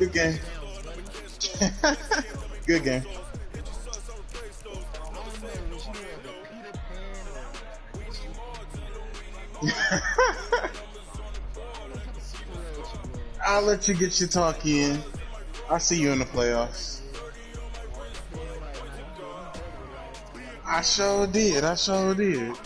Good game. Good game. I'll let you get your talk in. I'll see you in the playoffs. I sure did. I sure did.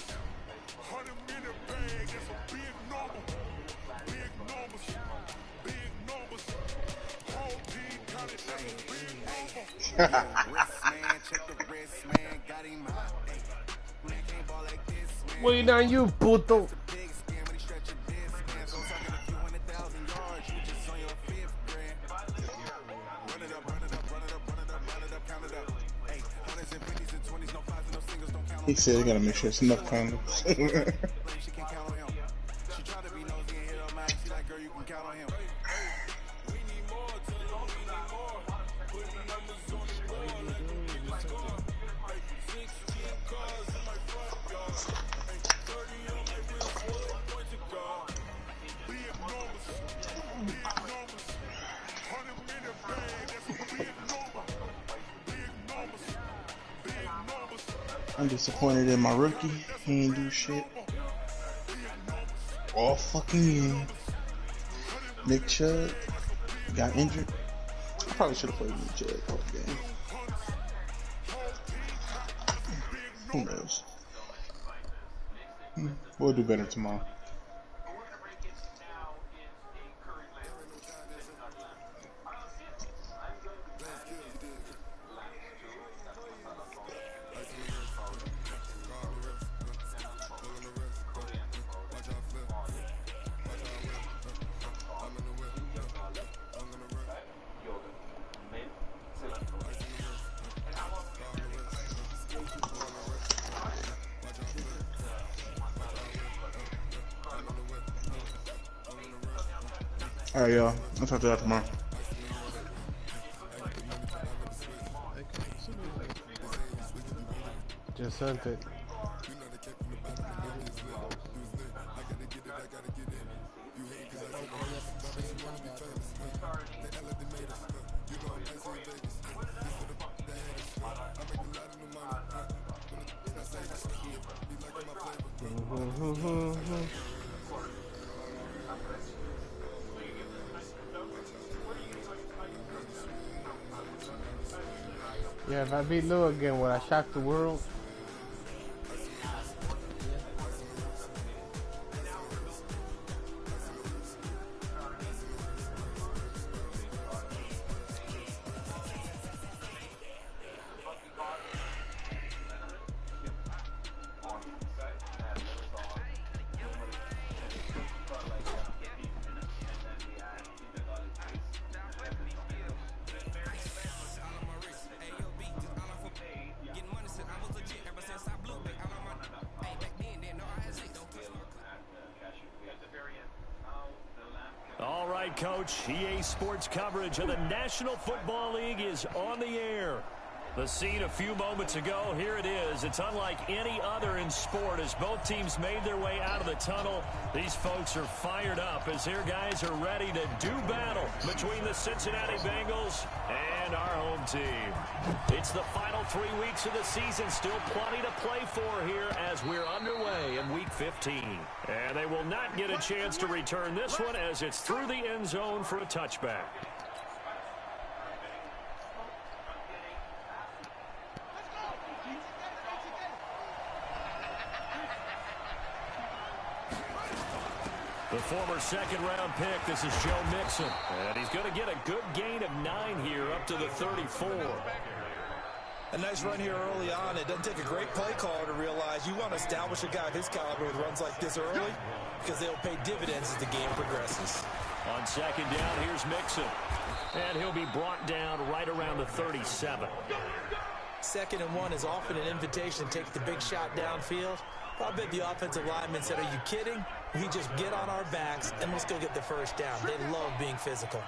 Wait on you, puto. He said he gotta make sure it's enough condoms. I'm disappointed in my rookie. He ain't do shit. All fucking game. Nick Chubb got injured. I probably should have played Nick Chubb all game. Who knows? We'll do better tomorrow. Alright, y'all. I'll talk to y'all tomorrow. Just sent it. Yeah, if I beat Lou again, would I shock the world? All right, Coach. EA Sports coverage of the National Football League is on the air. The scene a few moments ago, here it is. It's unlike any other in sport as both teams made their way out of the tunnel. These folks are fired up as their guys are ready to do battle between the Cincinnati Bengals and our home team. It's the final 3 weeks of the season. Still plenty to play for here as we're underway in Week 15. And they will not get a chance to return this one as it's through the end zone for a touchback. The former second-round pick, this is Joe Mixon. And he's going to get a good gain of 9 here up to the 34. A nice run here early on. It doesn't take a great play caller to realize you want to establish a guy of his caliber with runs like this early because they'll pay dividends as the game progresses. On second down, here's Mixon. And he'll be brought down right around the 37. 2nd and 1 is often an invitation to take the big shot downfield. I bet the offensive lineman said, are you kidding? We just get on our backs and let's go get the first down. They love being physical.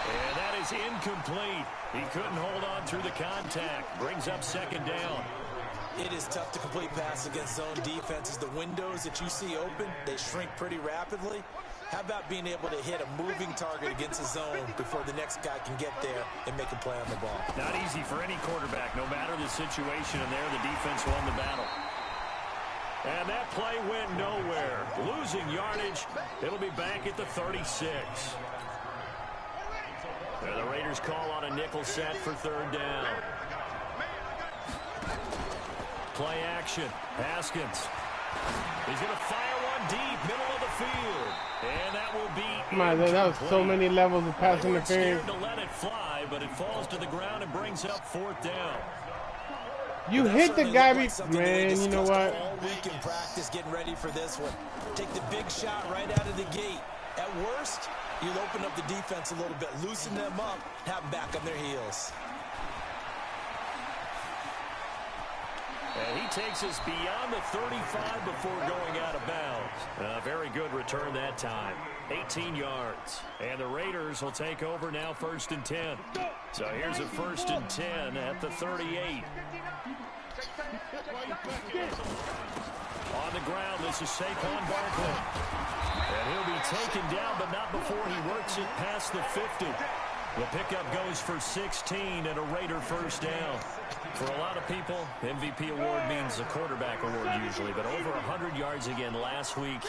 And that is incomplete. He couldn't hold on through the contact. Brings up second down. It is tough to complete passes against zone defenses. The windows that you see open, they shrink pretty rapidly. How about being able to hit a moving target against a zone before the next guy can get there and make a play on the ball? Not easy for any quarterback, no matter the situation, and there the defense won the battle. And that play went nowhere. Losing yardage. It'll be back at the 36. There the Raiders call on a nickel set for third down. Play action. Haskins. He's going to fire one deep, middle of the field. And that will be that was so many levels of pass interference. To let it fly, but it falls to the ground and brings up fourth down. You hit the guy, man, you know what? All week in practice getting ready for this one. Take the big shot right out of the gate. At worst, you'll open up the defense a little bit, loosen them up, have them back on their heels. And he takes us beyond the 35 before going out of bounds. Very good return that time. 18 yards. And the Raiders will take over now, 1st and 10. So here's a 1st and 10 at the 38. On the ground, this is Saquon Barkley. And he'll be taken down, but not before he works it past the 50. The pickup goes for 16 and a Raider first down. For a lot of people, MVP award means a quarterback award usually, but over 100 yards again last week.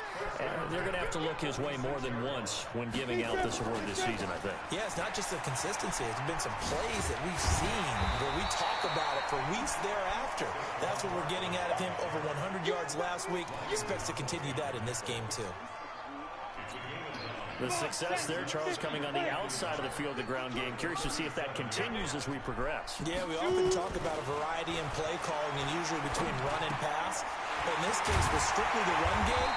They're going to have to look his way more than once when giving out this award this season, I think. Yeah, it's not just the consistency. It's been some plays that we've seen where we talk about it for weeks thereafter. That's what we're getting out of him. Over 100 yards last week. Expects to continue that in this game, too. The success there, Charles, coming on the outside of the field, the ground game. Curious to see if that continues as we progress. Yeah, we often talk about a variety in play calling and usually between run and pass. But in this case, with strictly the run game,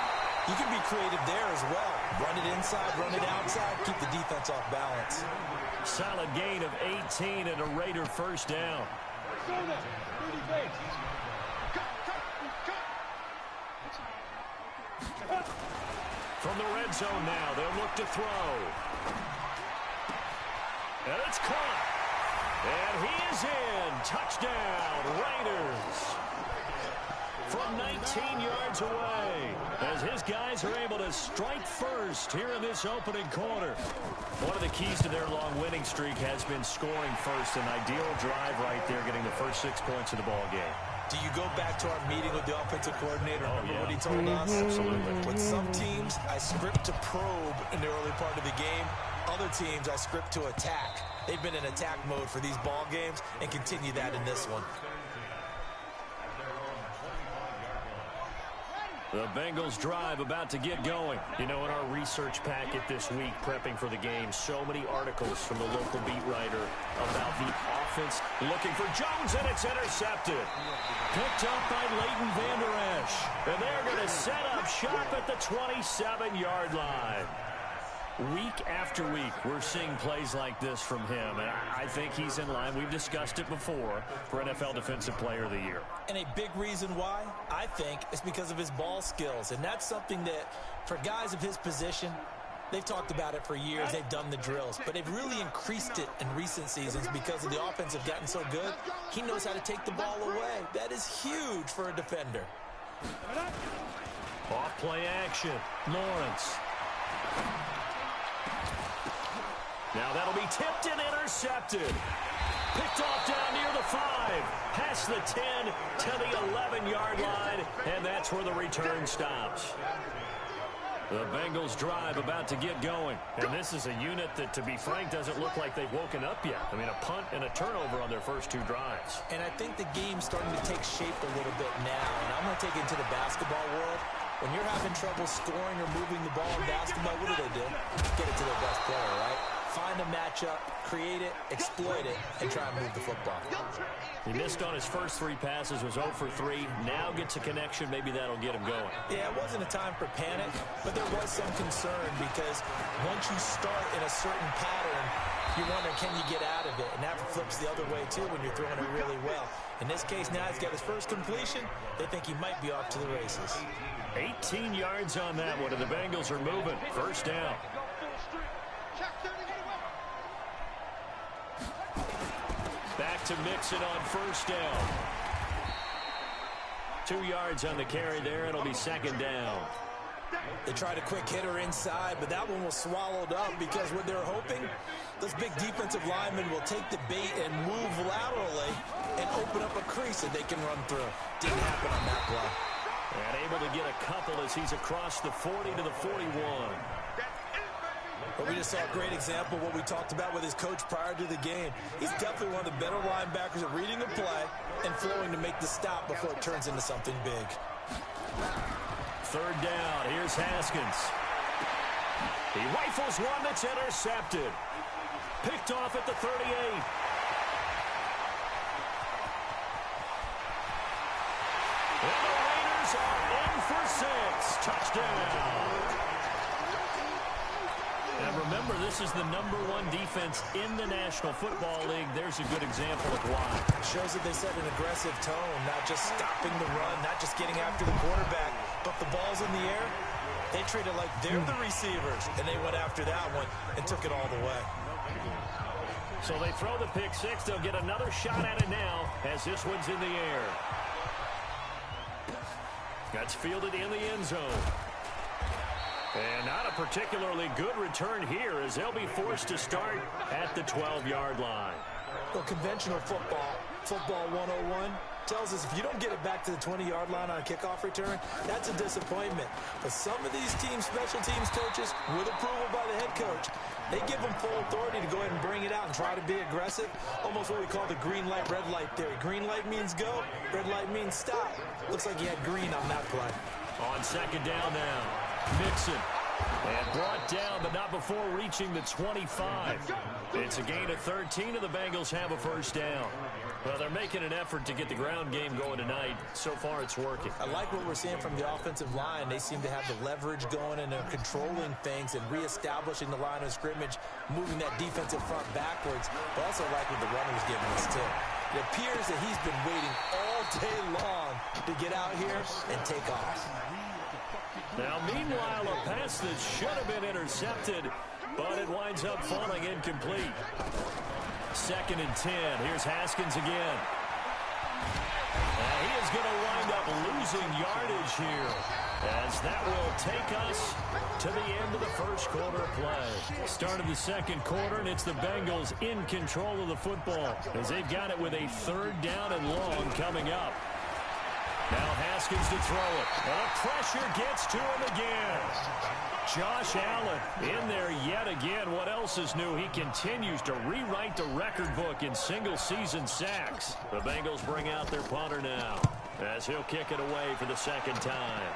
you can be creative there as well. Run it inside, run it outside, keep the defense off balance. Solid gain of 18 and a Raider first down. From the red zone now, they'll look to throw. And it's caught. And he is in. Touchdown, Raiders. From 19 yards away, as his guys are able to strike first here in this opening quarter. One of the keys to their long winning streak has been scoring first. An ideal drive right there, getting the first 6 points of the ball game. Do you go back to our meeting with the offensive coordinator? Remember what he told us? Absolutely. With some teams, I script to probe in the early part of the game. Other teams, I script to attack. They've been in attack mode for these ball games and continue that in this one. The Bengals drive about to get going. You know, in our research packet this week, prepping for the game, so many articles from the local beat writer about the offense looking for Jones, and it's intercepted. Picked up by Leighton Vander Esch. And they're going to set up shop at the 27-yard line. Week after week, we're seeing plays like this from him, and I think he's in line. We've discussed it before for NFL Defensive Player of the Year. And a big reason why, I think, is because of his ball skills. And that's something that, for guys of his position, they've talked about it for years. They've done the drills. But they've really increased it in recent seasons because of the offense have gotten so good. He knows how to take the ball away. That is huge for a defender. Off play action. Lawrence. Now that'll be tipped and intercepted. Picked off down near the 5. Past the 10 to the 11-yard line. And that's where the return stops. The Bengals drive about to get going. And this is a unit that, to be frank, doesn't look like they've woken up yet. I mean, a punt and a turnover on their first 2 drives. And I think the game's starting to take shape a little bit now. And I'm going to take it into the basketball world. When you're having trouble scoring or moving the ball in basketball, what do? Get it to their best player, right? Find a matchup, create it, exploit it, and try and move the football. He missed on his first 3 passes, was 0 for 3. Now gets a connection. Maybe that'll get him going. Yeah, it wasn't a time for panic, but there was some concern because once you start in a certain pattern, you wonder, can you get out of it? And that flips the other way, too, when you're throwing it really well. In this case, now he's got his first completion. They think he might be off to the races. 18 yards on that one, and the Bengals are moving. First down. Back to Mixon on first down. 2 yards on the carry there. It'll be second down. They tried a quick hitter inside, but that one was swallowed up because what they're hoping, those big defensive linemen will take the bait and move laterally and open up a crease that they can run through. Didn't happen on that play. And able to get a couple as he's across the 40 to the 41. But we just saw a great example of what we talked about with his coach prior to the game. He's definitely one of the better linebackers at reading the play and flowing to make the stop before it turns into something big. Third down. Here's Haskins. He rifles one that's intercepted. Picked off at the 38. And the Raiders are in for 6. Touchdown. And remember, this is the #1 defense in the National Football League. There's a good example of why. Shows that they set an aggressive tone, not just stopping the run, not just getting after the quarterback, but the ball's in the air. They treat it like they're the receivers, and they went after that one and took it all the way. So they throw the pick six. They'll get another shot at it now as this one's in the air. That's fielded in the end zone. And not a particularly good return here as they'll be forced to start at the 12-yard line. Well, conventional football 101, tells us if you don't get it back to the 20-yard line on a kickoff return, that's a disappointment. But some of these teams, special teams coaches, with approval by the head coach, they give them full authority to go ahead and bring it out and try to be aggressive. Almost what we call the green light, red light theory. Green light means go, red light means stop. Looks like he had green on that play. On second down now. Mixon. And brought down, but not before reaching the 25. It's a gain of 13, and the Bengals have a first down. Well, they're making an effort to get the ground game going tonight. So far, it's working. I like what we're seeing from the offensive line. They seem to have the leverage going, and they're controlling things and reestablishing the line of scrimmage, moving that defensive front backwards. But also like what the runner's giving us, too. It appears that he's been waiting all day long to get out here and take off. Now, meanwhile, a pass that should have been intercepted, but it winds up falling incomplete. Second and 10. Here's Haskins again. He is going to wind up losing yardage here, as that will take us to the end of the first quarter of play. Start of the second quarter, and it's the Bengals in control of the football, as they've got it with a third down and long coming up. Now Haskins to throw it. And the pressure gets to him again. Josh Allen in there yet again. What else is new? He continues to rewrite the record book in single-season sacks. The Bengals bring out their punter now, as he'll kick it away for the second time.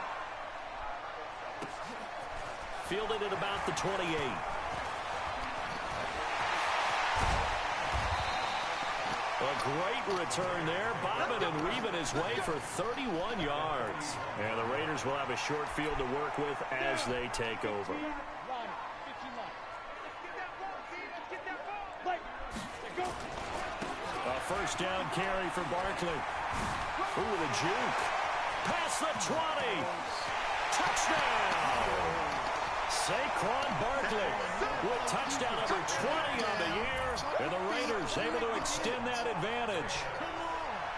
Fielded at about the 28. A great return there, bobbing and weaving his way for 31 yards. And the Raiders will have a short field to work with as they take over. A first down carry for Barkley. Ooh, the juke. Past the 20. Touchdown! Saquon Barkley with touchdown number 20 on the year. And the Raiders able to extend that advantage.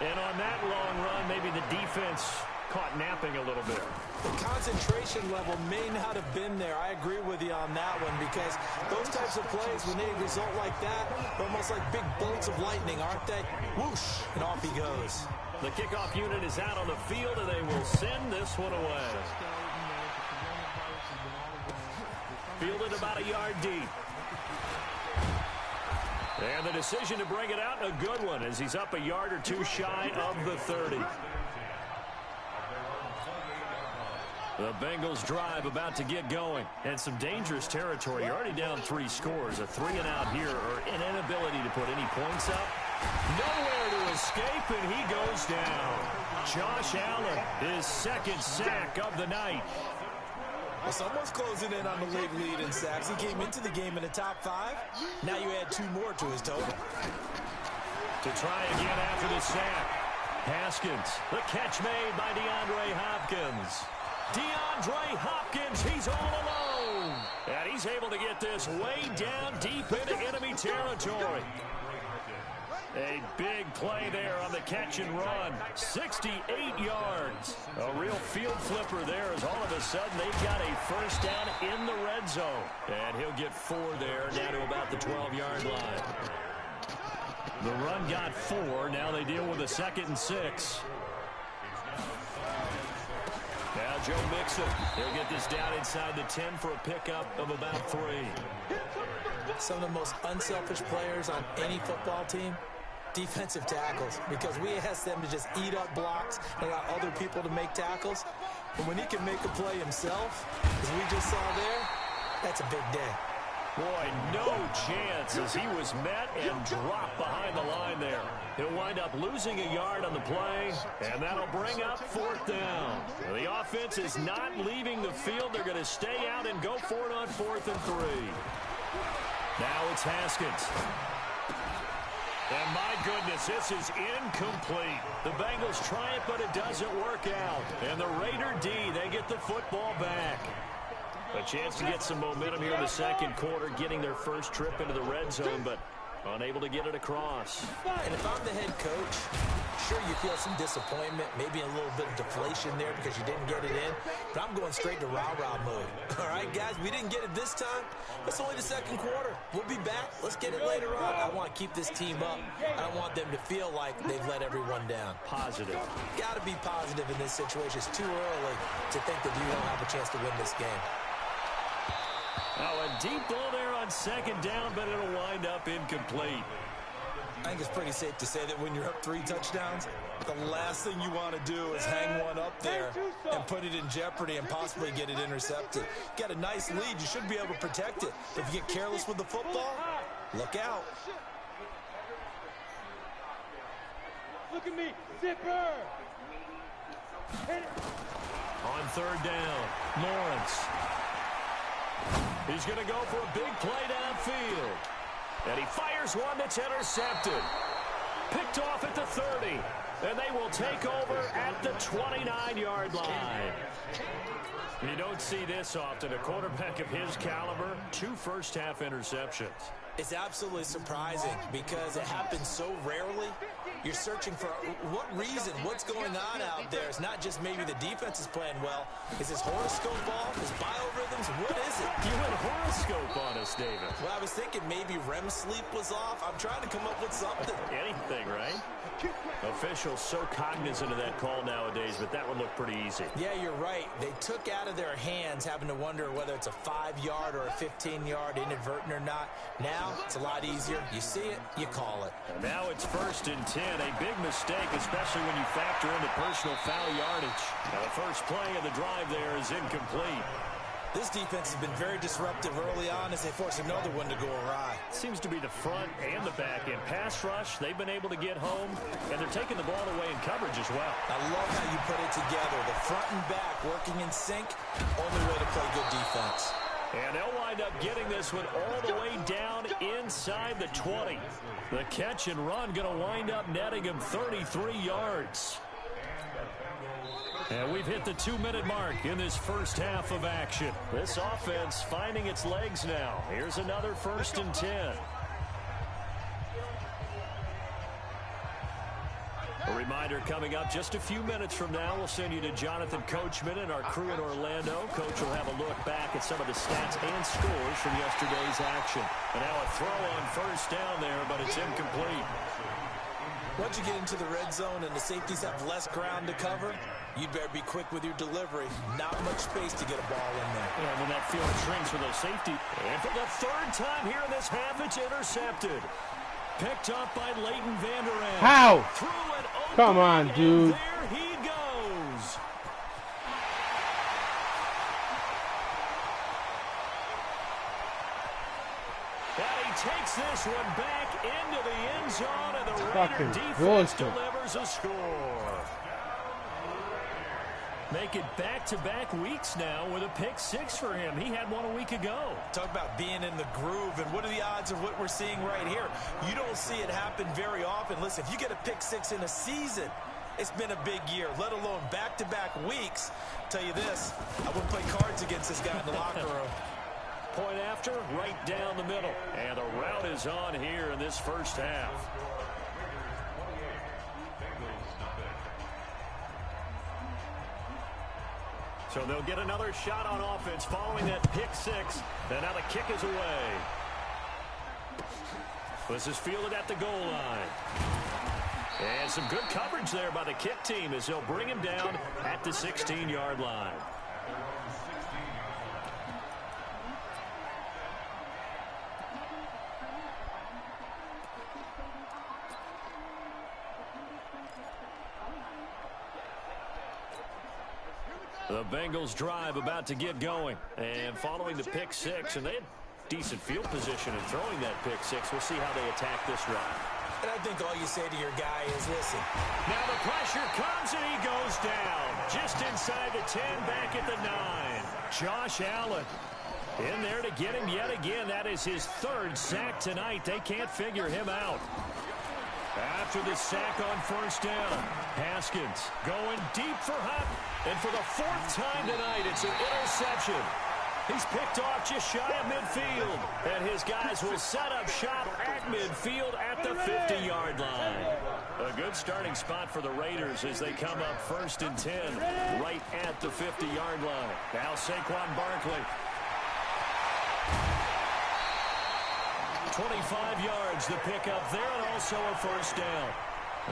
And on that long run, maybe the defense caught napping a little bit. The concentration level may not have been there. I agree with you on that one, because those types of plays, when they result like that, are almost like big bolts of lightning, aren't they? Whoosh, and off he goes. The kickoff unit is out on the field, and they will send this one away. Fielded about a yard deep. And the decision to bring it out, a good one, as he's up a yard or two shy of the 30. The Bengals drive about to get going. And some dangerous territory. You're already down 3 scores. A 3-and-out here, or an inability to put any points up. Nowhere to escape, and he goes down. Josh Allen, his second sack of the night. Well, someone's closing in on the league lead in sacks. He came into the game in the top 5. Now you add 2 more to his total. To try again after the sack. Haskins, the catch made by DeAndre Hopkins. DeAndre Hopkins, he's all alone. And he's able to get this way down deep into enemy territory. A big play there on the catch and run. 68 yards. A real field flipper there as all of a sudden they've got a first down in the red zone. And he'll get 4 there, down to about the 12-yard line. The run got 4. Now they deal with a 2nd and 6. Now Joe Mixon. He'll get this down inside the 10 for a pickup of about 3. Some of the most unselfish players on any football team, defensive tackles, because we ask them to just eat up blocks and allow other people to make tackles. But when he can make a play himself, as we just saw there, that's a big day. Boy, no chance as he was met and dropped behind the line there. He'll wind up losing a yard on the play, and that'll bring up 4th down. The offense is not leaving the field. They're going to stay out and go for it on 4th and 3. Now it's Haskins. And my goodness, this is incomplete. The Bengals try it, but it doesn't work out. And the Raider D, they get the football back. A chance to get some momentum here in the 2nd quarter, getting their first trip into the red zone, but unable to get it across. And if I'm the head coach, sure you feel some disappointment, maybe a little bit of deflation there because you didn't get it in, but I'm going straight to rah-rah mode. All right, guys, we didn't get it this time. It's only the 2nd quarter. We'll be back. Let's get it later on. I want to keep this team up. I don't want them to feel like they've let everyone down. Positive. Got to be positive in this situation. It's too early to think that you don't have a chance to win this game. Oh, a deep ball there on 2nd down, but it'll wind up incomplete. I think it's pretty safe to say that when you're up 3 touchdowns, the last thing you want to do is hang one up there and put it in jeopardy and possibly get it intercepted. Got a nice lead. You should be able to protect it. If you get careless with the football, look out. Look at me, zipper. On 3rd down, Lawrence. He's going to go for a big play downfield. And he fires one that's intercepted. Picked off at the 30. And they will take over at the 29-yard line. You don't see this often. A quarterback of his caliber, 2 first-half interceptions. It's absolutely surprising because it happens so rarely. You're searching for what reason, what's going on out there. It's not just maybe the defense is playing well. Is his horoscope off? His biorhythms? What is it? You went horoscope on us, David. Well, I was thinking maybe REM sleep was off. I'm trying to come up with something. Anything, right? Officials so cognizant of that call nowadays, but that one looked pretty easy. Yeah, you're right. They took out of their hands having to wonder whether it's a 5-yard or a 15-yard inadvertent or not. Now, it's a lot easier. You see it, you call it. And now it's 1st and 10. A big mistake, especially when you factor in the personal foul yardage. Now the first play of the drive there is incomplete. This defense has been very disruptive early on as they force another one to go awry. Seems to be the front and the back end. Pass rush, they've been able to get home, and they're taking the ball away in coverage as well. I love how you put it together. The front and back working in sync, only way to play good defense. And they'll wind up getting this one all the way down inside the 20. The catch and run going to wind up netting him 33 yards. And we've hit the 2-minute mark in this first half of action. This offense finding its legs now. Here's another 1st and 10. A reminder coming up just a few minutes from now. We'll send you to Jonathan Coachman and our crew in Orlando. Coach will have a look back at some of the stats and scores from yesterday's action. And now a throw on 1st down there, but it's incomplete. Once you get into the red zone and the safeties have less ground to cover, you'd better be quick with your delivery. Not much space to get a ball in there. And when that field shrinks for those safety. And for the 3rd time here in this half, it's intercepted. Picked up by Leighton Vander Esch. How? Come on, dude. There he goes. And he takes this one back into the end zone, and the Raider defense delivers a score. Make it back-to-back weeks now with a pick-6 for him. He had one a week ago. Talk about being in the groove, and what are the odds of what we're seeing right here? You don't see it happen very often. Listen, if you get a pick-6 in a season, it's been a big year, let alone back-to-back weeks. I'll tell you this, I wouldn't play cards against this guy in the locker room. Point after, right down the middle. And the route is on here in this first half. So they'll get another shot on offense following that pick six. And now the kick is away. This is fielded at the goal line. And some good coverage there by the kick team as they'll bring him down at the 16-yard line. The Bengals drive about to get going. And following the pick six, and they had decent field position in throwing that pick six. We'll see how they attack this drive. And I think all you say to your guy is, listen. Now the pressure comes and he goes down. Just inside the 10, back at the 9. Josh Allen in there to get him yet again. That is his third sack tonight. They can't figure him out. After the sack on first down, Haskins going deep for Hunt. And for the fourth time tonight, it's an interception. He's picked off just shy of midfield. And his guys will set up shop at midfield at the 50-yard line. A good starting spot for the Raiders as they come up 1st and 10 right at the 50-yard line. Now Saquon Barkley. 25 yards the pickup there, and also a first down.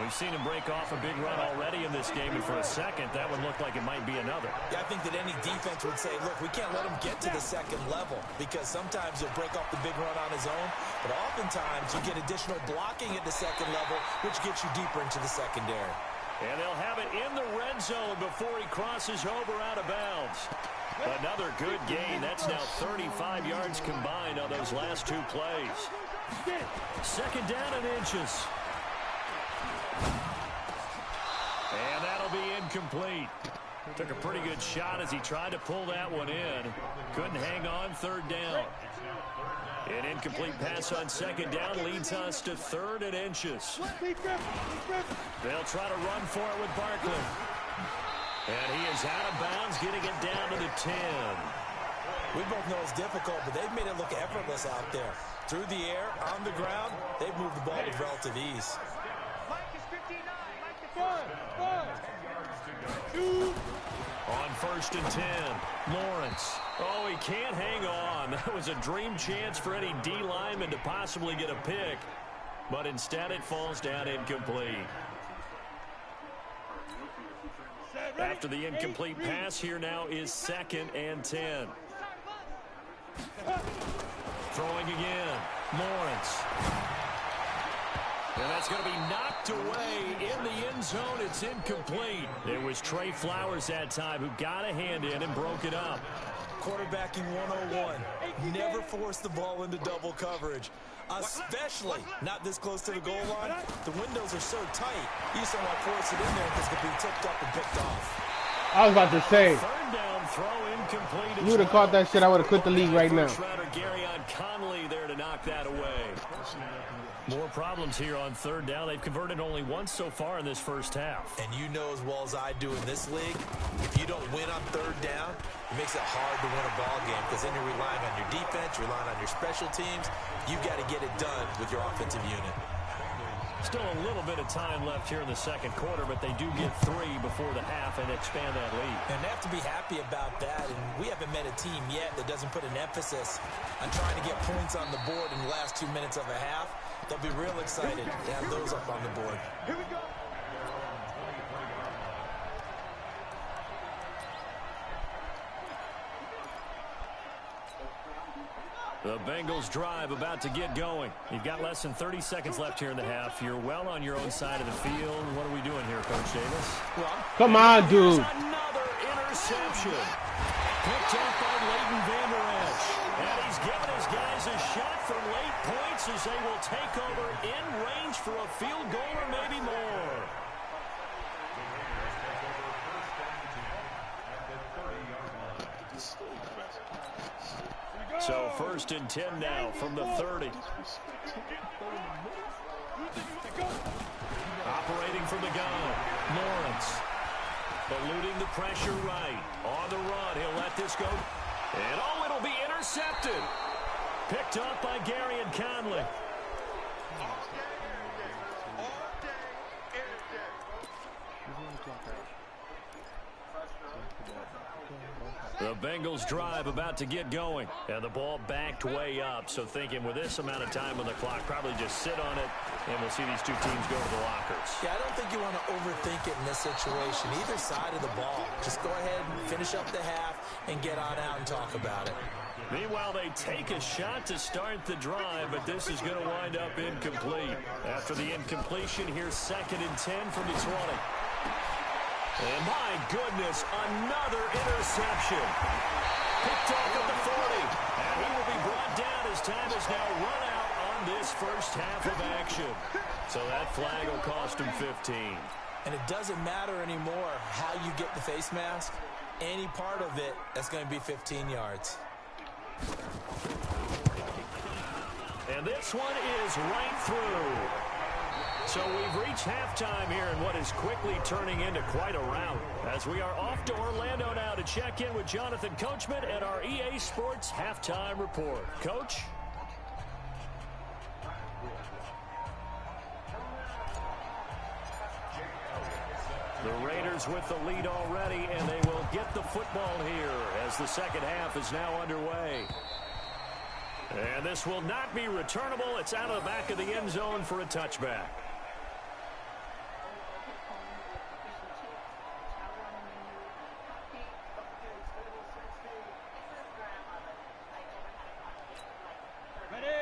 We've seen him break off a big run already in this game, and for a second, that would look like it might be another. Yeah, I think that any defense would say, look, we can't let him get to the second level, because sometimes he'll break off the big run on his own, but oftentimes you get additional blocking at the second level, which gets you deeper into the secondary. And they'll have it in the red zone before he crosses over out of bounds. Another good gain. That's now 35 yards combined on those last two plays. Second down and inches. And that'll be incomplete. Took a pretty good shot as he tried to pull that one in. Couldn't hang on third down. An incomplete pass on second down leads us to 3rd and inches. They'll try to run for it with Barkley. And he is out of bounds, getting it down to the 10. We both know it's difficult, but they've made it look effortless out there. Through the air, on the ground, they've moved the ball with relative ease. On 1st and 10, Lawrence. Oh, he can't hang on. That was a dream chance for any D lineman to possibly get a pick, but instead it falls down incomplete. After the incomplete pass, here now is 2nd and 10. Throwing again, Lawrence. And that's going to be knocked away in the end zone. It's incomplete. It was Trey Flowers that time who got a hand in and broke it up. Quarterbacking 101. Never force the ball into double coverage, especially not this close to the goal line. The windows are so tight, you just don't want to force it in there because it could be tipped up and picked off. I was about to say, Third down throw incomplete. you would have caught that shit, I would have quit the league right now. Conley there to knock that away. More problems here on third down. They've converted only once so far in this first half. And you know as well as I do in this league, if you don't win on third down, it makes it hard to win a ball game because then you're relying on your defense, you're relying on your special teams. You've got to get it done with your offensive unit. Still a little bit of time left here in the second quarter, but they do get 3 before the half and expand that lead. And they have to be happy about that, and we haven't met a team yet that doesn't put an emphasis on trying to get points on the board in the last 2 minutes of a half. They'll be real excited to have those up on the board. Here we go. The Bengals drive about to get going. You've got less than 30 seconds left here in the half. You're well on your own side of the field. What are we doing here, Coach Davis? Well, come on, dude. Another interception. Picked up by Leighton Vander Esch. And he's giving his guys a shot for late points as they will take over in range for a field goal or maybe more. So 1st and 10 now from the 30. Operating from the gun, Lawrence. Eluding the pressure right. On the run, he'll let this go. And oh, it'll be intercepted. Picked up by Gary and Conley. The Bengals drive about to get going. And the ball backed way up. So thinking with this amount of time on the clock, probably just sit on it, and we'll see these two teams go to the lockers. Yeah, I don't think you want to overthink it in this situation. Either side of the ball. Just go ahead and finish up the half and get on out and talk about it. Meanwhile, they take a shot to start the drive, but this is going to wind up incomplete. After the incompletion, here's 2nd and 10 from the 20. And my goodness, another interception. Picked off at the 40. And he will be brought down as time has now run out on this first half of action. So that flag will cost him 15. And it doesn't matter anymore how you get the face mask. Any part of it, that's going to be 15 yards. And this one is right through. So we've reached halftime here in what is quickly turning into quite a rout. As we are off to Orlando now to check in with Jonathan Coachman at our EA Sports Halftime Report. Coach? The Raiders with the lead already, and they will get the football here as the second half is now underway. And this will not be returnable. It's out of the back of the end zone for a touchback.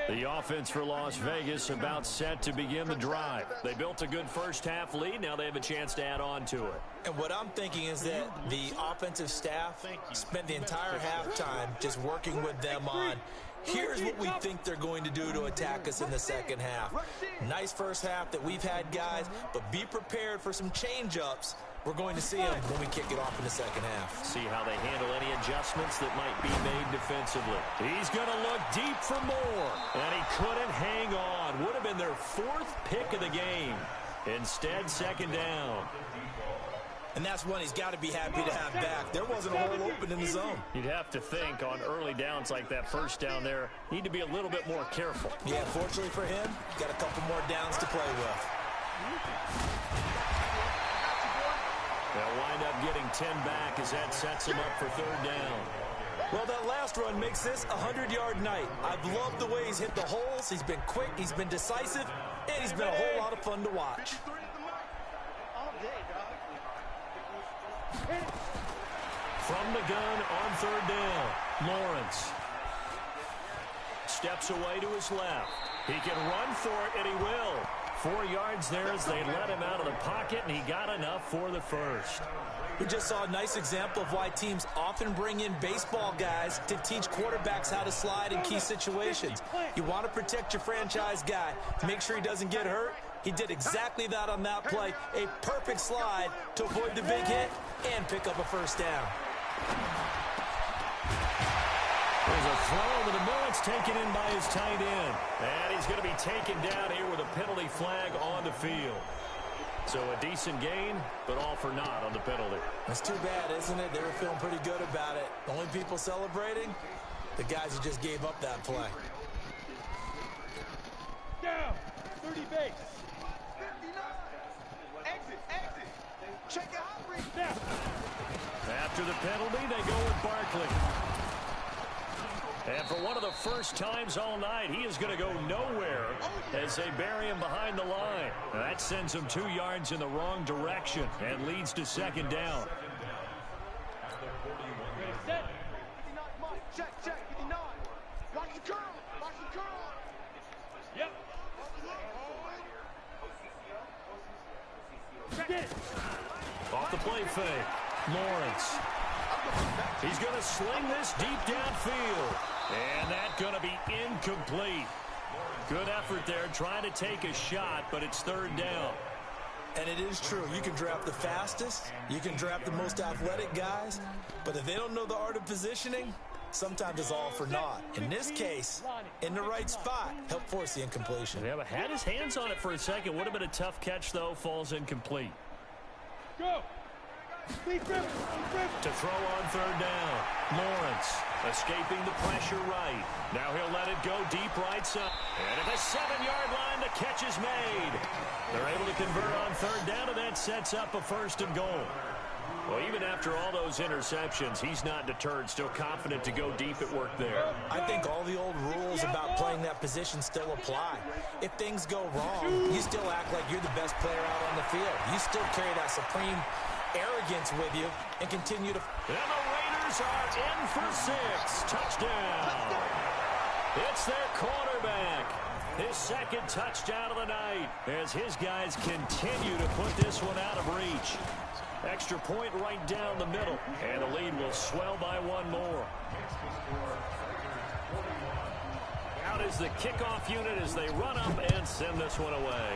The offense for Las Vegas about set to begin the drive. They built a good first half lead. Now they have a chance to add on to it. And what I'm thinking is that the offensive staff spent the entire halftime just working with them on, here's what we think they're going to do to attack us in the second half. Nice first half that we've had, guys, but be prepared for some change-ups. We're going to see them when we kick it off in the second half. See how they handle any adjustments that might be made defensively. He's going to look deep for more, and he couldn't hang on. Would have been their 4th pick of the game. Instead, second down. And that's one he's got to be happy to have back. There wasn't a hole open in the zone. You'd have to think on early downs like that first down there, need to be a little bit more careful. Yeah, fortunately for him, got a couple more downs to play with. They'll wind up getting 10 back as that sets him up for third down. Well, that last run makes this a 100-yard night. I've loved the way he's hit the holes. He's been quick, he's been decisive, and he's been a whole lot of fun to watch. From the gun on third down, Lawrence steps away to his left. He can run for it, and he will. 4 yards there as they let him out of the pocket, and he got enough for the first. We just saw a nice example of why teams often bring in baseball guys to teach quarterbacks how to slide in key situations. You want to protect your franchise guy. Make sure he doesn't get hurt. He did exactly that on that play. A perfect slide to avoid the big hit and pick up a first down. There's a throw to the middle. It's taken in by his tight end. And he's going to be taken down here with a penalty flag on the field. So a decent gain, but all for naught on the penalty. That's too bad, isn't it? They were feeling pretty good about it. The only people celebrating, the guys who just gave up that play. Down, 30 base. 59. Exit. Check out. Down. After the penalty, they go with Barkley. And for one of the first times all night, he is going to go nowhere as they bury him behind the line. That sends him 2 yards in the wrong direction and leads to second down. Set. Check. 59. Watch the curl. Yep. Get it. Off the play fake, Lawrence. He's going to sling this deep downfield. And that's going to be incomplete. Good effort there trying to take a shot, but it's third down. And it is true. You can draft the fastest. You can draft the most athletic guys. But if they don't know the art of positioning, sometimes it's all for naught. In this case, in the right spot, help force the incompletion. Yeah, but had his hands on it for a second. Would have been a tough catch, though. Falls incomplete. Go. To throw on third down. Lawrence escaping the pressure right. Now he'll let it go deep right side. And at the 7-yard line, the catch is made. They're able to convert on third down, and that sets up a 1st and goal. Well, even after all those interceptions, he's not deterred, still confident to go deep at work there. I think all the old rules about playing that position still apply. If things go wrong, you still act like you're the best player out on the field. You still carry that supreme arrogance with you and continue to... And the Raiders are in for 6. Touchdown. It's their quarterback. His second touchdown of the night as his guys continue to put this one out of reach. Extra point right down the middle, and the lead will swell by one more. Out is the kickoff unit as they run up and send this one away.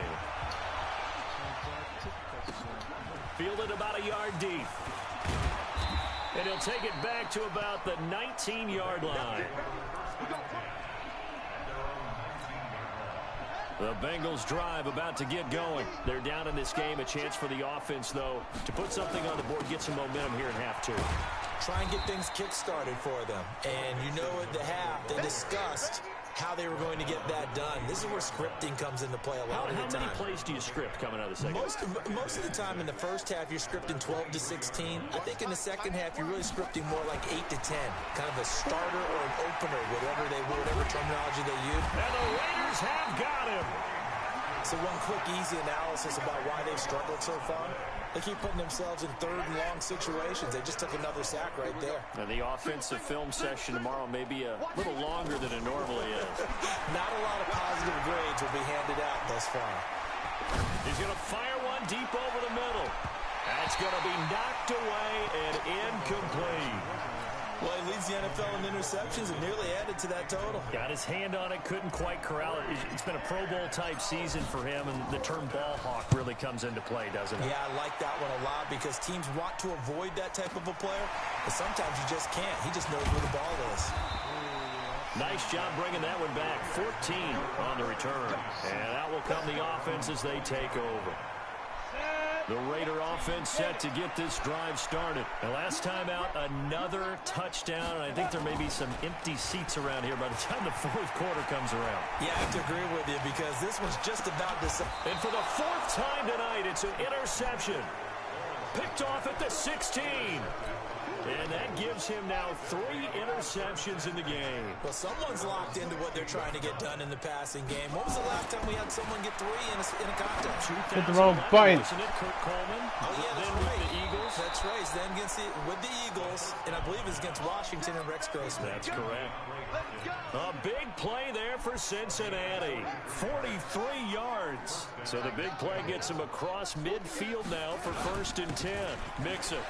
Fielded about a yard deep. And he'll take it back to about the 19-yard line. The Bengals drive about to get going. They're down in this game. A chance for the offense, though, to put something on the board, get some momentum here in half 2. Try and get things kick-started for them. And you know at the half, they discussed how they were going to get that done. This is where scripting comes into play a lot of the time. How many plays do you script coming out of the second? Most of the time in the first half, you're scripting 12 to 16. I think in the second half, you're really scripting more like 8 to 10. Kind of a starter or an opener, whatever terminology they use. And the Raiders have got him. So one quick, easy analysis about why they've struggled so far. They keep putting themselves in third and long situations. They just took another sack right there. Now the offensive film session tomorrow may be a little longer than it normally is. Not a lot of positive grades will be handed out thus far. He's going to fire one deep over the middle. That's going to be knocked away and incomplete. Well, he leads the NFL in interceptions and nearly added to that total. Got his hand on it, couldn't quite corral it. It's been a Pro Bowl-type season for him, and the term ball hawk really comes into play, doesn't it? Yeah, I like that one a lot because teams want to avoid that type of a player, but sometimes you just can't. He just knows where the ball is. Nice job bringing that one back. 14 on the return. And out will come the offense as they take over. The Raider offense set to get this drive started. And last time out, another touchdown. And I think there may be some empty seats around here by the time the fourth quarter comes around. Yeah, I have to agree with you because this was just about to... And for the 4th time tonight, it's an interception. Picked off at the 16. And that gives him now 3 interceptions in the game. Well, someone's locked into what they're trying to get done in the passing game. When was the last time we had someone get 3 in a contest? Hit the wrong button. Wasn't it Kurt Coleman? Oh, yeah, that's then right. with the Eagles. That's right. Then with the Eagles, and I believe it's against Washington and Rex Grossman. That's correct. A big play there for Cincinnati. 43 yards. So the big play gets him across midfield now for 1st and 10. Mixon.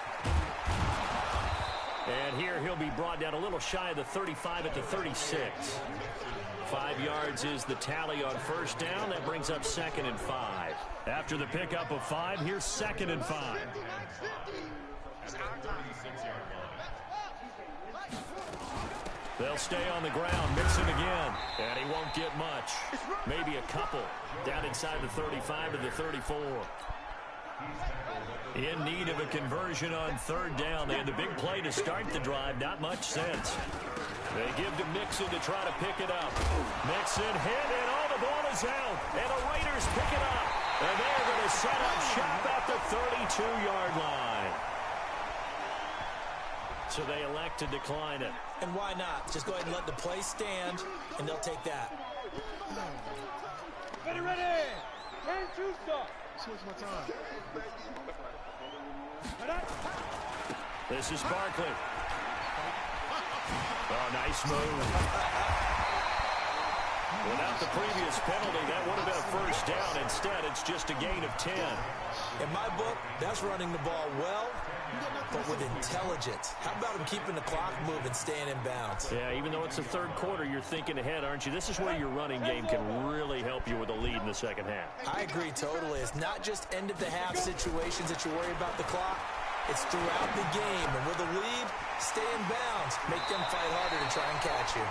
And here he'll be brought down a little shy of the 35 at the 36. 5 yards is the tally on 1st down. That brings up 2nd and 5. After the pickup of 5, here's 2nd and 5. They'll stay on the ground. Mixon again. And he won't get much. Maybe a couple. Down inside the 35 to the 34. In need of a conversion on 3rd down. They had the big play to start the drive. Not much sense. They give to Mixon to try to pick it up. Mixon hit, and the ball is out. And the Raiders pick it up. And they're going to set up shop at the 32-yard line. So they elect to decline it. And why not? Just go ahead and let the play stand, and they'll take that. Ready, ready. Turn to stop. Switch my time. This is Barkley. Oh, nice move. Without the previous penalty, that would have been a 1st down. Instead, it's just a gain of 10. In my book, that's running the ball well, but with intelligence. How about him keeping the clock moving, staying in bounds? Yeah, even though it's the 3rd quarter, you're thinking ahead, aren't you? This is where your running game can really help you with a lead in the 2nd half. I agree totally. It's not just end-of-the-half situations that you worry about the clock. It's throughout the game. And with a lead, stay in bounds. Make them fight harder to try and catch you.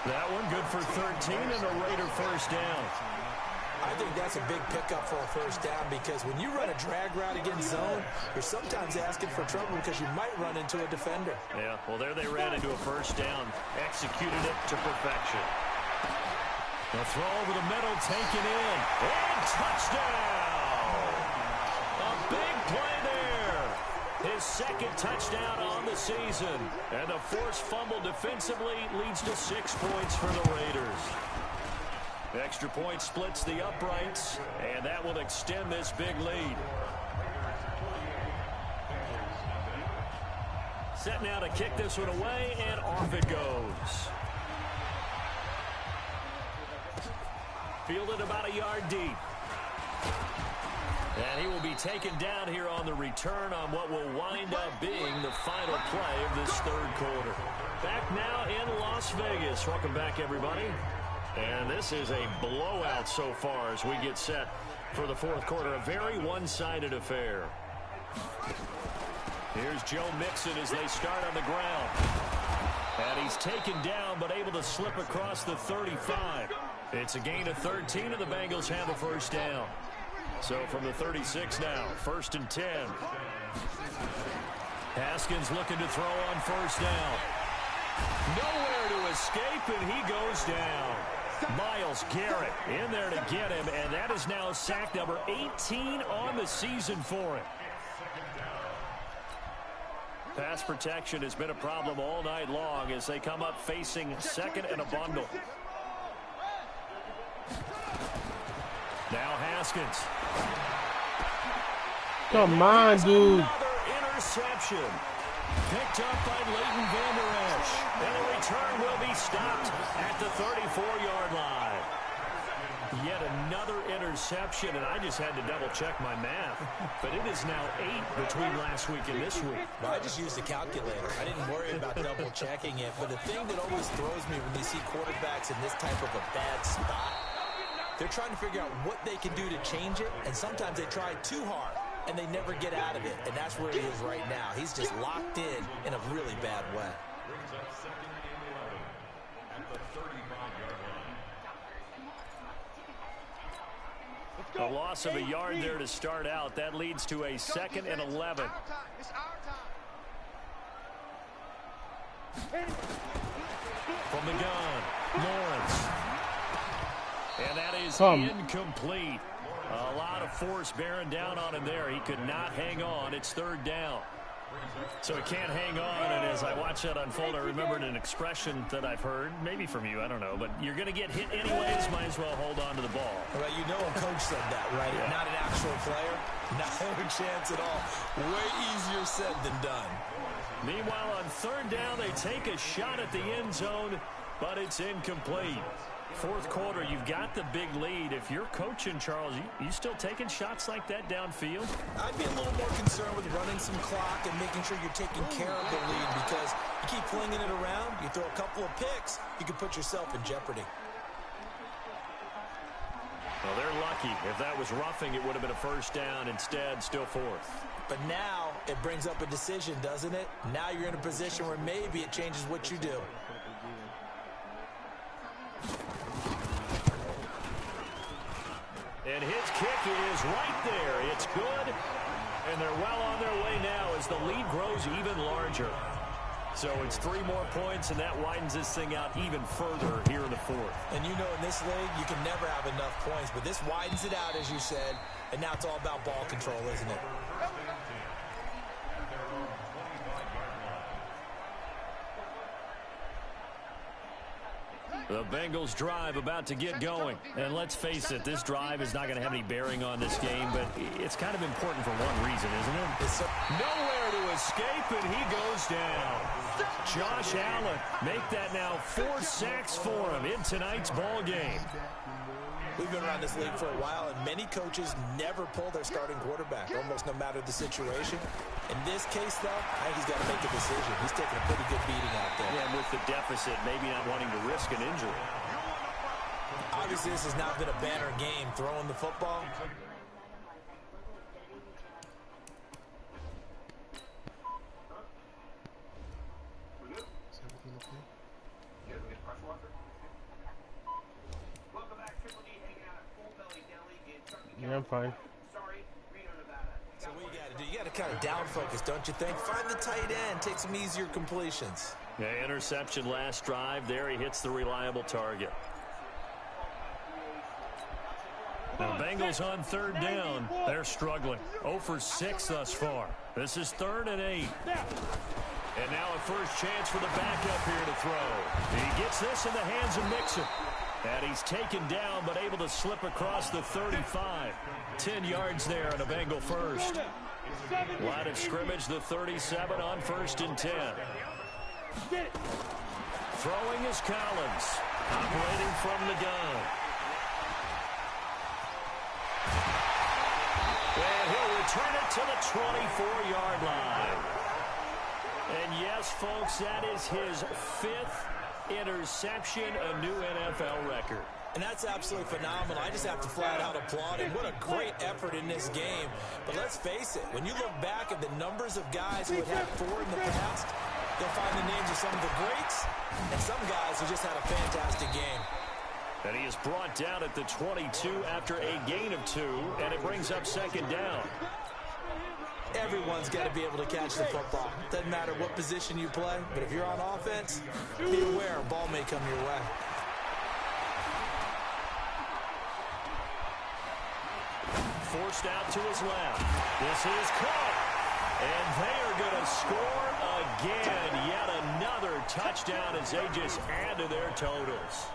That one good for 13 and a Raider 1st down. I think that's a big pickup for a 1st down because when you run a drag route against zone, you're sometimes asking for trouble because you might run into a defender. Yeah, well, there they ran into a 1st down. Executed it to perfection. The throw over the middle, taken in. And touchdown! A big play there. His second touchdown on the season. And the forced fumble defensively leads to 6 points for the Raiders. Extra point splits the uprights, and that will extend this big lead. Set now to kick this one away, and off it goes. Fielded about a yard deep. And he will be taken down here on the return on what will wind up being the final play of this third quarter. Back now in Las Vegas. Welcome back, everybody. And this is a blowout so far as we get set for the fourth quarter. A very one-sided affair. Here's Joe Mixon as they start on the ground. And he's taken down but able to slip across the 35. It's a gain of 13 and the Bengals have a first down. So from the 36 now, 1st and 10. Haskins looking to throw on first down. Nowhere to escape, and he goes down. Myles Garrett in there to get him, and that is now sack number 18 on the season for him. Pass protection has been a problem all night long as they come up facing second and a bundle. Now Haskins. Come on, dude. Another interception. Picked up by Leighton Vander Esch. And the return will be stopped at the 34-yard line. Yet another interception, and I just had to double-check my math. But it is now 8 between last week and this week. Well, I just used a calculator. I didn't worry about double-checking it. But the thing that always throws me when you see quarterbacks in this type of a bad spot, they're trying to figure out what they can do to change it, and sometimes they try too hard, and they never get out of it. And that's where he is right now. He's just locked in a really bad way. A loss of a yard there to start out. That leads to a 2nd and 11. From the gun, Lawrence. And that is incomplete. A lot of force bearing down on him there. He could not hang on. It's 3rd down. So he can't hang on, and as I watch that unfold, I remembered an expression that I've heard, maybe from you, I don't know, but you're going to get hit anyways, might as well hold on to the ball. Right, you know a coach said that, right? Yeah. Not an actual player. Not a chance at all. Way easier said than done. Meanwhile, on 3rd down, they take a shot at the end zone, but it's incomplete. 4th quarter, you've got the big lead. If you're coaching, Charles, you still taking shots like that downfield? I'd be a little more concerned with running some clock and making sure you're taking care of the lead, because you keep flinging it around, you throw a couple of picks, you can put yourself in jeopardy. Well, they're lucky. If that was roughing, it would have been a first down. Instead, still 4th. But now it brings up a decision, doesn't it? Now you're in a position where maybe it changes what you do. And his kick is right there. It's good. And they're well on their way now as the lead grows even larger. So it's 3 more points, and that widens this thing out even further here in the 4th. And you know in this league, you can never have enough points. But this widens it out, as you said. And now it's all about ball control, isn't it? The Bengals drive about to get going. And let's face it, this drive is not going to have any bearing on this game, but it's kind of important for one reason, isn't it? Nowhere to escape, and he goes down. Josh Allen make that now 4 sacks for him in tonight's ball game. We've been around this league for a while, and many coaches never pull their starting quarterback, almost no matter the situation. In this case, though, I think he's got to make a decision. He's taking a pretty good beating out there. Yeah, and with the deficit, maybe not wanting to risk an injury. Obviously, this has not been a banner game throwing the football. Yeah, I'm fine. So what you got to do? You got to kind of down focus, don't you think? Find the tight end, take some easier completions. Yeah, interception last drive. There he hits the reliable target. The Bengals on third down. They're struggling. 0 for 6 thus far. This is 3rd and 8. And now a first chance for the backup here to throw. He gets this in the hands of Mixon. And he's taken down but able to slip across the 35. 10 yards there on a Bengal first. Line of scrimmage, the 37 on 1st and 10. Throwing is Collins. Operating from the gun. And he'll return it to the 24-yard line. And yes, folks, that is his 5th interception, a new NFL record. And that's absolutely phenomenal. I just have to flat out applaud him. What a great effort in this game. But let's face it, when you look back at the numbers of guys who had 4 in the past, you'll find the names of some of the greats and some guys who just had a fantastic game. And he is brought down at the 22 after a gain of 2, and it brings up 2nd down. Everyone's got to be able to catch the football. Doesn't matter what position you play, but if you're on offense, be aware a ball may come your way. Forced out to his left. This is caught. And they are going to score again. Yet another touchdown as they just add to their totals.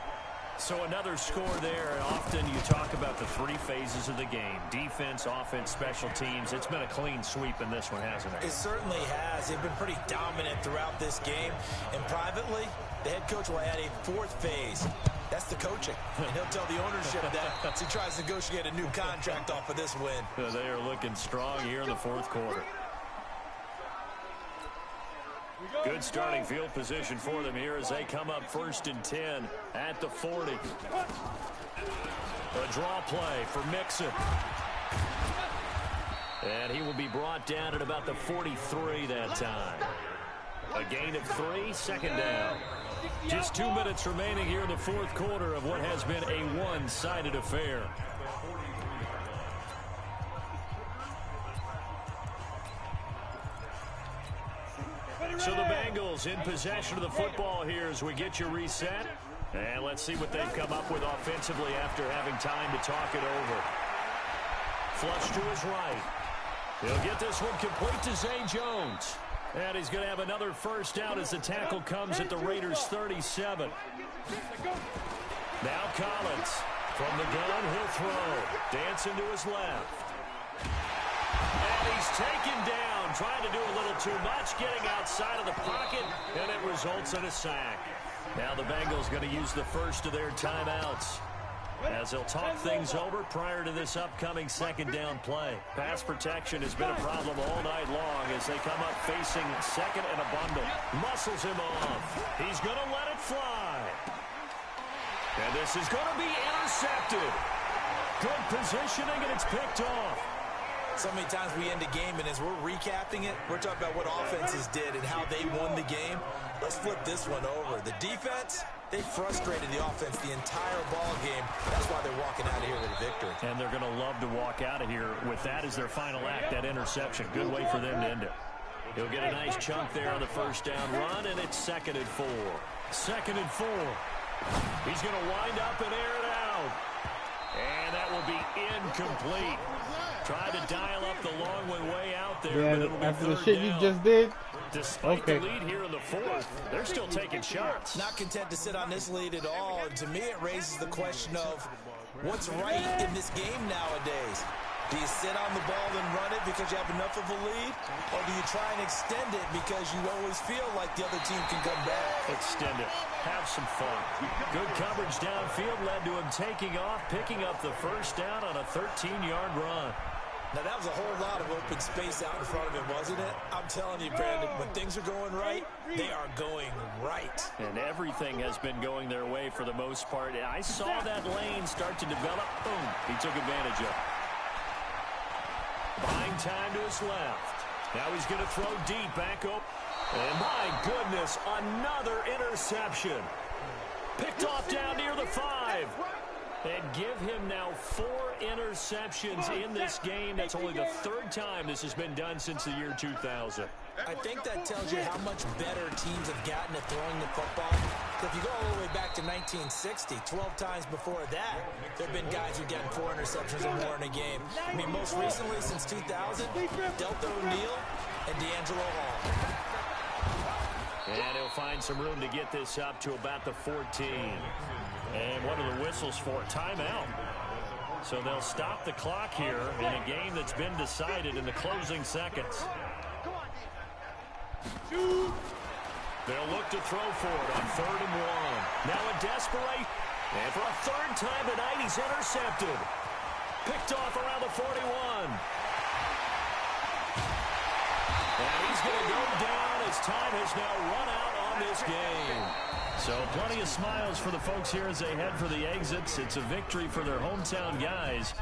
So another score there. Often you talk about the 3 phases of the game. Defense, offense, special teams. It's been a clean sweep in this one, hasn't it? It certainly has. They've been pretty dominant throughout this game. And privately, the head coach will add a 4th phase. That's the coaching. And he'll tell the ownership that as he tries to negotiate a new contract off of this win. They are looking strong here in the 4th quarter. Good starting field position for them here as they come up 1st and 10 at the 40. A draw play for Mixon. And he will be brought down at about the 43 that time. A gain of 3, 2nd down. Just 2 minutes remaining here in the 4th quarter of what has been a one-sided affair. So the Bengals in possession of the football here as we get you reset. And let's see what they've come up with offensively after having time to talk it over. Flush to his right. He'll get this one complete to Zay Jones. And he's going to have another first down as the tackle comes at the Raiders' 37. Now Collins. From the gun, he'll throw. Dancing to his left. And he's taken down, trying to do a little too much, getting outside of the pocket, and it results in a sack. Now the Bengals going to use the first of their timeouts as they'll talk things over prior to this upcoming 2nd down play. Pass protection has been a problem all night long as they come up facing 2nd and a bundle. Muscles him off. He's going to let it fly. And this is going to be intercepted. Good positioning, and it's picked off. So many times we end a game, and as we're recapping it, we're talking about what offenses did and how they won the game. Let's flip this one over. The defense, they frustrated the offense the entire ball game. That's why they're walking out of here with a victory. And they're going to love to walk out of here with that as their final act, that interception. Good way for them to end it. He'll get a nice chunk there on the first down run, and it's 2nd and 4. 2nd and 4. He's going to wind up and air it out. And that will be incomplete. Tried to dial up the long one way out there. Yeah, but it'll be after the 3rd shit down. you just did. Despite the lead here in the 4th, they're still taking shots. Not content to sit on this lead at all. And to me, it raises the question of what's right in this game nowadays. Do you sit on the ball and run it because you have enough of a lead? Or do you try and extend it because you always feel like the other team can come back? Extend it. Have some fun. Good coverage downfield led to him taking off, picking up the first down on a 13-yard run. Now, that was a whole lot of open space out in front of him, wasn't it? I'm telling you, Brandon, when things are going right, they are going right. And everything has been going their way for the most part. I saw that lane start to develop. Boom. He took advantage of it. Buying time to his left. Now he's going to throw deep back up. And my goodness, another interception. Picked off down near the 5. And give him now 4 interceptions in this game. That's only the 3rd time this has been done since the year 2000. I think that tells you how much better teams have gotten at throwing the football. If you go all the way back to 1960, 12 times before that, there have been guys who get 4 interceptions or more in a game. I mean, most recently since 2000, Delta O'Neal and D'Angelo Hall. And he'll find some room to get this up to about the 14. And what are the whistles for? Timeout. So they'll stop the clock here in a game that's been decided in the closing seconds. They'll look to throw for it on 3rd and 1. Now a desperate, and for a 3rd time tonight, he's intercepted. Picked off around the 41. And he's going to go down as time has now run out on this game. So plenty of smiles for the folks here as they head for the exits. It's a victory for their hometown guys.